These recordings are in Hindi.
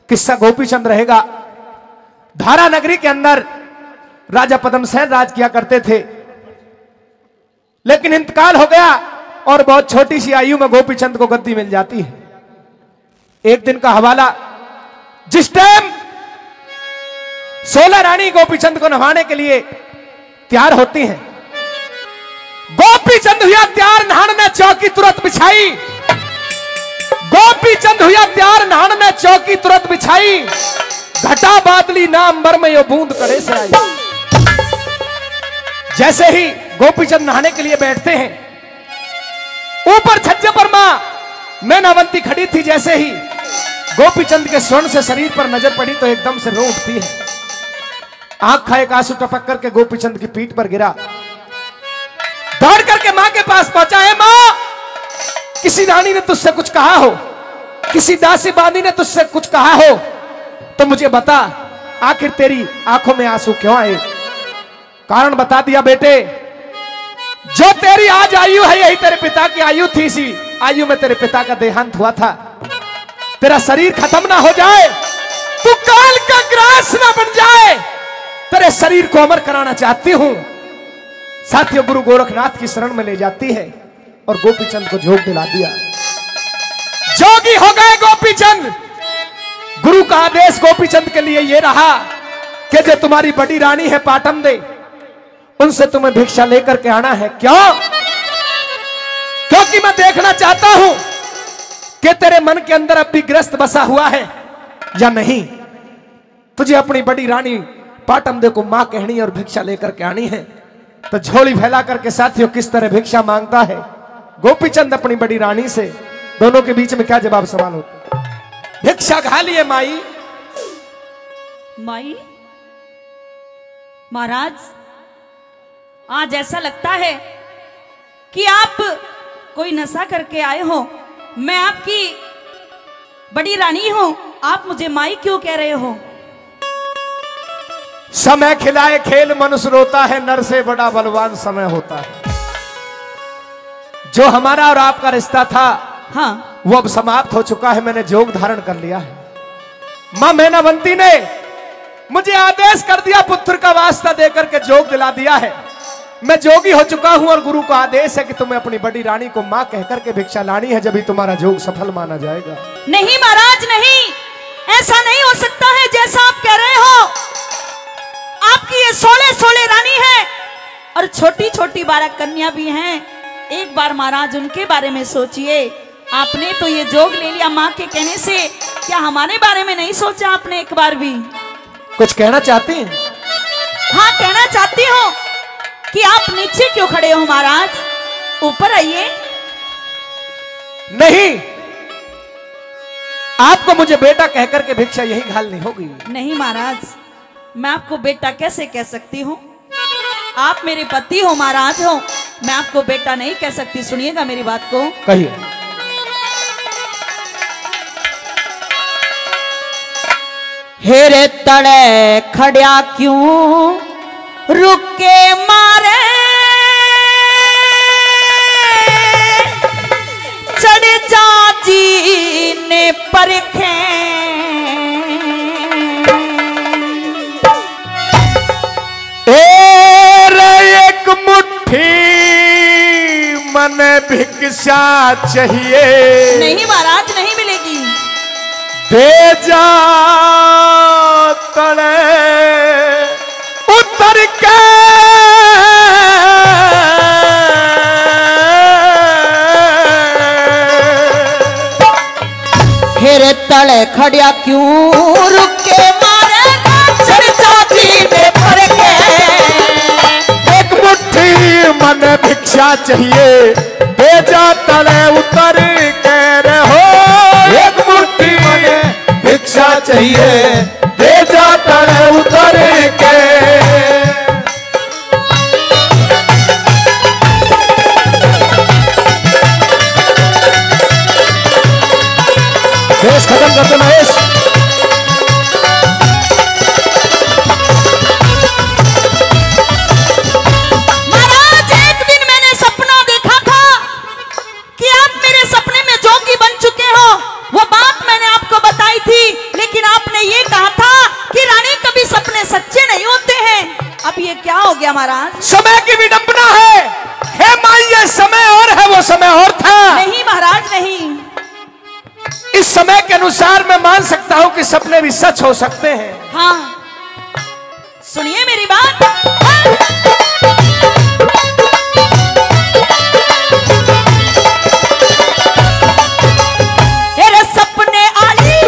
किस्सा गोपीचंद रहेगा। धारा नगरी के अंदर राजा पद्मसेन राज किया करते थे, लेकिन इंतकाल हो गया और बहुत छोटी सी आयु में गोपीचंद को गद्दी मिल जाती है। एक दिन का हवाला, जिस टाइम 16 रानी गोपीचंद को नहाने के लिए तैयार होती हैं, गोपीचंद हुआ तैयार, नहान ने चौकी तुरंत बिछाई। गोपीचंद हुआ तैयार, नहान ने चौकी तुरंत बिछाई। घटा बादली ना अंबर में यो बूंद कड़े से आई। जैसे ही गोपीचंद नहाने के लिए बैठते हैं, ऊपर छज्जे पर मां मैनावंती खड़ी थी। जैसे ही गोपीचंद के स्वर्ण से शरीर पर नजर पड़ी तो एकदम से रो उठती है। आंख का एक आंसू टपक करके गोपीचंद की पीठ पर गिरा। दौड़ करके मां के पास पहुंचा है। मां, किसी रानी ने तुझसे कुछ कहा हो, किसी दासी बांदी ने तुझसे कुछ कहा हो तो मुझे बता, आखिर तेरी आंखों में आंसू क्यों आए? कारण बता दिया बेटे, जो तेरी आज आयु है यही तेरे पिता की आयु थी। इसी आयु में तेरे पिता का देहांत हुआ था। तेरा शरीर खत्म ना हो जाए, तू काल का ग्रास ना बन जाए, तेरे शरीर को अमर कराना चाहती हूं। साथियों, गुरु गोरखनाथ की शरण में ले जाती है और गोपीचंद को जोग दिला दिया। जोगी हो गए गोपीचंद। गुरु का आदेश गोपीचंद के लिए यह रहा कि जो तुम्हारी बड़ी रानी है पाटन दे, उनसे तुम्हें भिक्षा लेकर के आना है। क्यों? क्योंकि मैं देखना चाहता हूं कि तेरे मन के अंदर अब भी ग्रस्त बसा हुआ है या नहीं। तुझे अपनी बड़ी रानी पाटन दे को मां कहनी और भिक्षा लेकर के आनी है। तो झोली फैला करके साथियों किस तरह भिक्षा मांगता है गोपीचंद अपनी बड़ी रानी से। दोनों के बीच में क्या जवाब सवाल होता है? भिक्षा खा लिए माई। माई, महाराज, आज ऐसा लगता है कि आप कोई नशा करके आए हो। मैं आपकी बड़ी रानी हूं, आप मुझे माई क्यों कह रहे हो? समय खिलाए खेल मनुष्य रोता है, नर से बड़ा बलवान समय होता है। जो हमारा और आपका रिश्ता था, हाँ, वो अब समाप्त हो चुका है। मैंने जोग धारण कर लिया है। मां मैनावंती ने मुझे आदेश कर दिया, पुत्र का वास्ता देकर के जोग दिला दिया है। मैं जोगी हो चुका हूं और गुरु का आदेश है कि तुम्हें अपनी बड़ी रानी को मां कहकर के भिक्षा लानी है, जब ही तुम्हारा जोग सफल माना जाएगा। नहीं महाराज, नहीं, ऐसा नहीं हो सकता है जैसा आप कह रहे हो। आपकी ये 16 रानी है और छोटी छोटी 12 कन्या भी हैं। एक बार महाराज उनके बारे में सोचिए। आपने तो ये जोग ले लिया मां के कहने से, क्या हमारे बारे में नहीं सोचा आपने एक बार भी? कुछ कहना चाहती हैं? हाँ, कहना चाहती हूँ कि आप नीचे क्यों खड़े हो महाराज, ऊपर आइए। नहीं, आपको मुझे बेटा कहकर के भिक्षा यही घालनी होगी। नहीं महाराज, मैं आपको बेटा कैसे कह सकती हूँ? आप मेरे पति हो महाराज हो, मैं आपको बेटा नहीं कह सकती। सुनिएगा मेरी बात को। कहिए। हेरे तड़े खड़िया क्यों रुक के मारे, चढ़ चाची ने परखे। एक मुट्ठी मन भिक्षा चाहिए। नहीं महाराज, नहीं मिलेगी। भेजा तड़े उतर के हेरे तड़े खड़िया क्यों रुक के मारे, चढ़ चाची ने परखे। एक मुट्ठी मन भिक्षा चाहिए, भेजा तले उतर के रहो। एक मुट्ठी मन भिक्षा चाहिए, भेजा तले उतर के। भेष खत्म कर दो महेश। महाराज, एक दिन मैंने सपना देखा था कि आप मेरे सपने में जोगी बन चुके हो। वो बात मैंने आपको बताई थी, लेकिन आप महाराज? समय की विडंबना है माई, ये समय और है, वो समय और था। नहीं महाराज नहीं। इस समय के अनुसार मैं मान सकता हूं कि सपने भी सच हो सकते हैं। हाँ, सुनिए मेरी बात। तेरे सपने आली,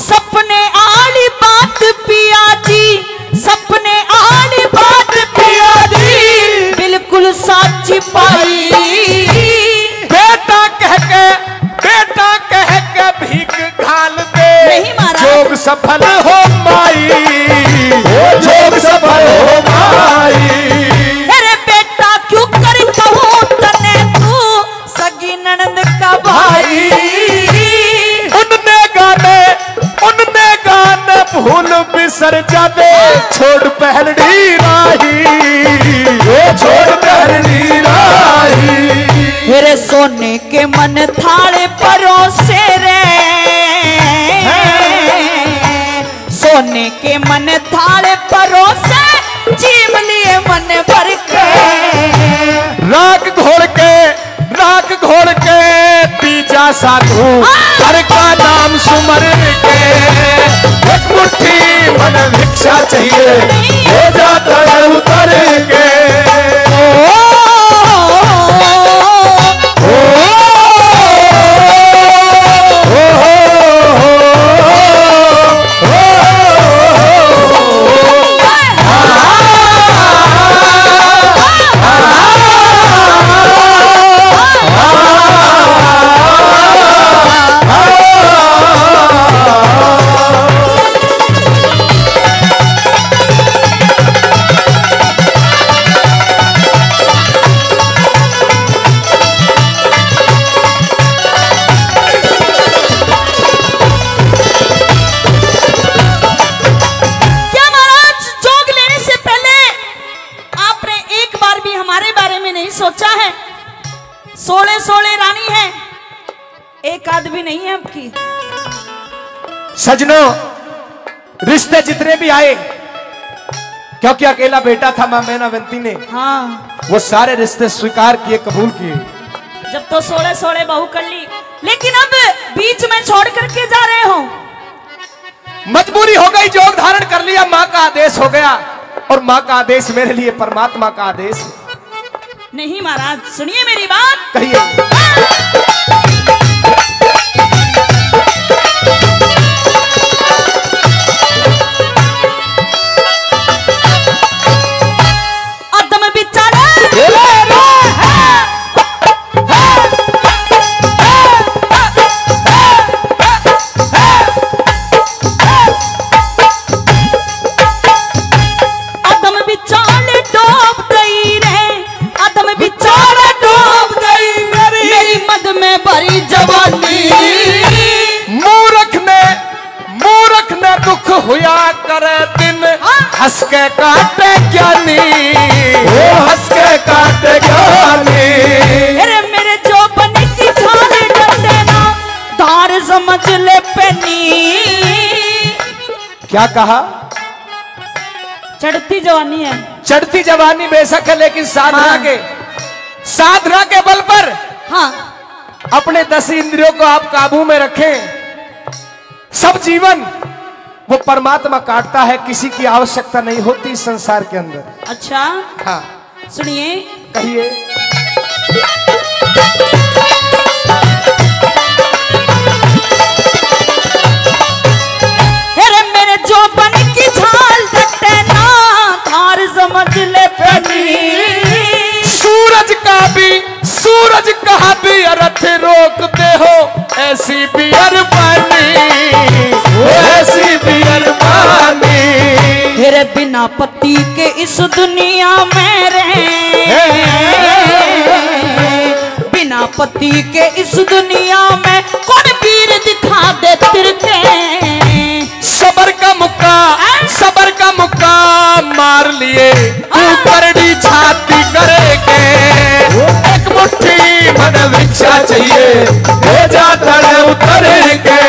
सपने आली बात पिया जी, सपने आली बात पिया जी, बिल्कुल सच्ची पाई। बेटा कह के भीख घाल दे, नहीं महाराज। जोग सफल हो माई, जोग सफल हो माई। अरे बेटा क्यों कर कहूं तने, तू सगी ननद का भाई। उनने गाने भूल बिसर जावे, छोड़ पहलड़ी राही, छोड़ पहलड़ी राही। तेरे सोने के मन थाले परोसे रे, सोने के मन थाले परोसे, जीव लिए मन भर के। राख घोड़ के पीछा साधु, हर का नाम सुमर के। एक मुट्ठी मन भिक्षा चाहिए, हो जाता है उतर के। सजनों, रिश्ते जितने भी आए, क्योंकि अकेला बेटा था मां मैनावंती ने, हाँ, वो सारे रिश्ते स्वीकार किए, कबूल किए। जब तो 16 बहू कर ली, लेकिन अब बीच में छोड़ करके जा रहे हो। मजबूरी हो गई, जोग धारण कर लिया, मां का आदेश हो गया, और मां का आदेश मेरे लिए परमात्मा का आदेश। नहीं महाराज, सुनिए मेरी बात। कहिए। हुआ करे दिन, हंस के काटे ज्ञानी, हंस के काटे ज्ञानी। अरे मेरे जो बनी की छाले डरते ना, धार समझ ले पेनी। क्या कहा? चढ़ती जवानी है। चढ़ती जवानी बेशक है, लेकिन साधना के बल पर हाँ, अपने 10 इंद्रियों को आप काबू में रखें। सब जीवन वो परमात्मा काटता है, किसी की आवश्यकता नहीं होती इस संसार के अंदर। अच्छा हाँ, सुनिए। कहिए। अरे मेरे जो बन की झाल सकते ना, धार समझ ले पेनी। सूरज का भी अर्थ रोकते हो, ऐसी भी अरबानी, ऐसी भी अरबानी। तेरे बिना पति के इस दुनिया में रहे, बिना पति के इस दुनिया में कौन वीर दिखा दे तिरके। सबर का मुक्का मार लिए, करड़ी छाती करेंगे। एक मुट्ठी मन भिक्षा चाहिए, भेजा तड़े उतरेंगे।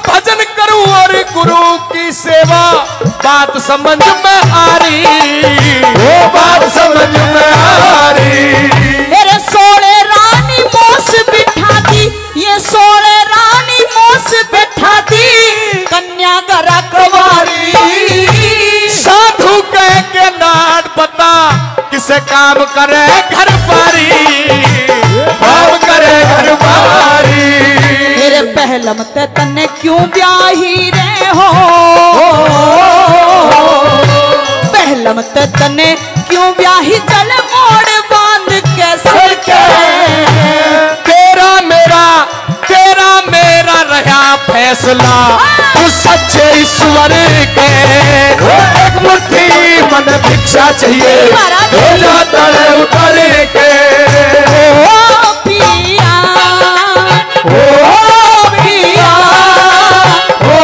भजन करूं और गुरु की सेवा, बात समझ में आ रही, वो बात समझ में आ रही। मेरे सोने रानी मोस बिठा दी, ये सोने रानी मोस बिठा दी, कन्या गरा कुंवारी। साधु कह के नाट पता, किसे काम करे घर बारी, काम करे घर बारी। मेरे पहलम ते तन्ने क्यों ब्याही रे हो, पहलम ते तन्ने क्यों ब्याही, जल मोड़ बांध के सर के। तेरा मेरा रहा फैसला, तू सच्चे ईश्वर के। एक मुट्ठी मन भिक्षा चाहिए, भेजा तड़े उतर के। ओ पिया, ओ पिया, ओ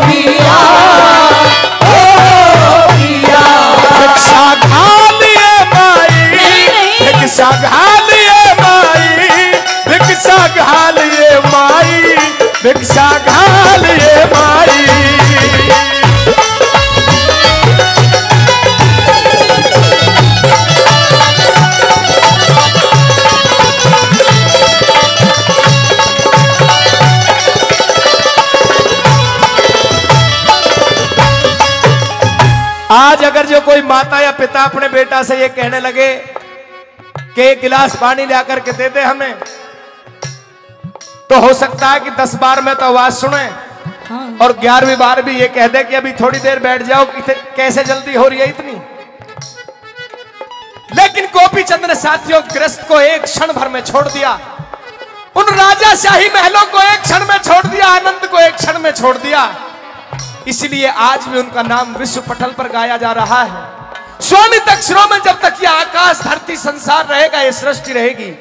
पिया, ओ पिया। भिक्षा घालिए माई, भिक्षा घालिए माई, भिक्षा घालिए माई, भिक्षा घालिए माई। आज अगर जो कोई माता या पिता अपने बेटा से ये कहने लगे कि एक गिलास पानी ला करके दे दे हमें, तो हो सकता है कि 10 बार में तो आवाज सुने, हाँ। और 11वीं बार भी ये कह दे कि अभी थोड़ी देर बैठ जाओ, कैसे जल्दी हो रही है इतनी। लेकिन गोपी चंद ने साथियों ग्रस्त को एक क्षण भर में छोड़ दिया, उन राजाशाही महलों को एक क्षण में छोड़ दिया, आनंद को एक क्षण में छोड़ दिया। इसलिए आज भी उनका नाम विश्व पटल पर गाया जा रहा है। स्वर्णित अक्षरों में जब तक ये आकाश धरती संसार रहेगा, ये सृष्टि रहेगी,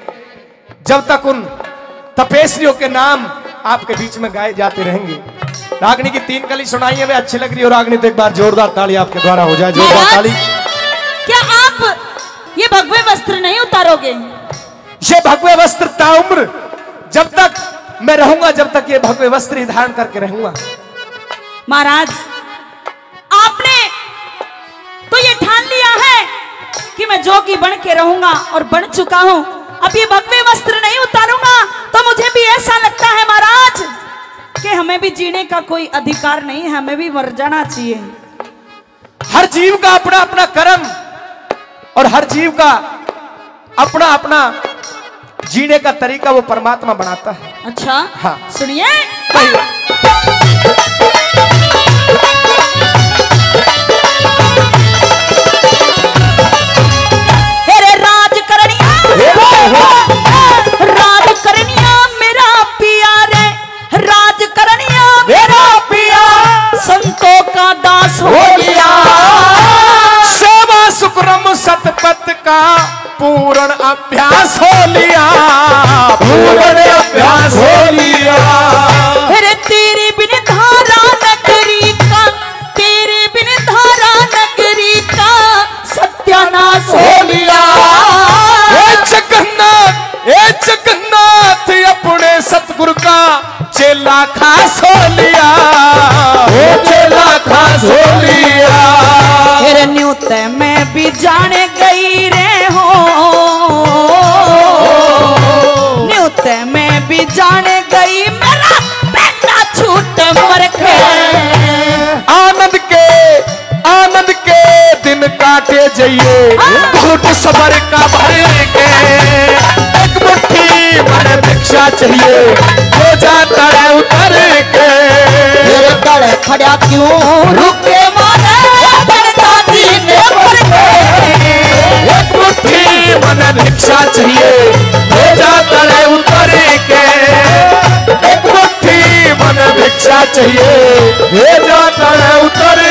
जब तक उन तपेस्वियों के नाम आपके बीच में गाए जाते रहेंगे। रागनी की 3 कली सुनाई है, वे अच्छी लग रही है। रागनी तो एक बार जोरदार ताली आपके द्वारा हो जाए, जोरदार ताली। क्या आप ये भगवे वस्त्र नहीं उतारोगे? ये भगवे वस्त्र ताउम्र जब तक मैं रहूंगा, जब तक ये भगवे वस्त्र ही धारण करके रहूंगा। महाराज, आपने तो ये ठान लिया है कि मैं जोगी बन के रहूंगा, और बन चुका हूं। अब ये भगवे वस्त्र नहीं उतारूंगा तो मुझे भी ऐसा लगता है महाराज कि हमें भी जीने का कोई अधिकार नहीं है, हमें भी मर जाना चाहिए। हर जीव का अपना अपना कर्म, और हर जीव का अपना अपना जीने का तरीका वो परमात्मा बनाता है। अच्छा, हाँ। सुनिए। राज करनिया मेरा पिया रे, राज करनिया मेरा पिया, संतों का दास हो गया। सेवा सुक्रम सतपथ का पूर्ण अभ्यास हो लिया, पूर्ण अभ्यास हो लिया। फिर तेरे बिन धारा नगरी का, तेरे बिन धारा नगरी का सत्यानाश हो लिया। जगन्नाथ अपने सतगुरु का चेला खास हो लिया, चेला खास हो लिया। फिर न्यूत में भी जाने गई रे हो, न्यूत में भी जाने गई, मेरा बेटा छूट मर के। आनंद के दिन काटे जाइए, घूट सबर का भर के। एक मुट्ठी मन भिक्षा चाहिए, हो जाता है उतर के। मेरे गले खड़ा क्यों रुके मारे, दादी ने मर के। एक मुट्ठी मन भिक्षा चाहिए, हो जाता है उतर के। एक मुट्ठी मन भिक्षा चाहिए, हो जाता है उतर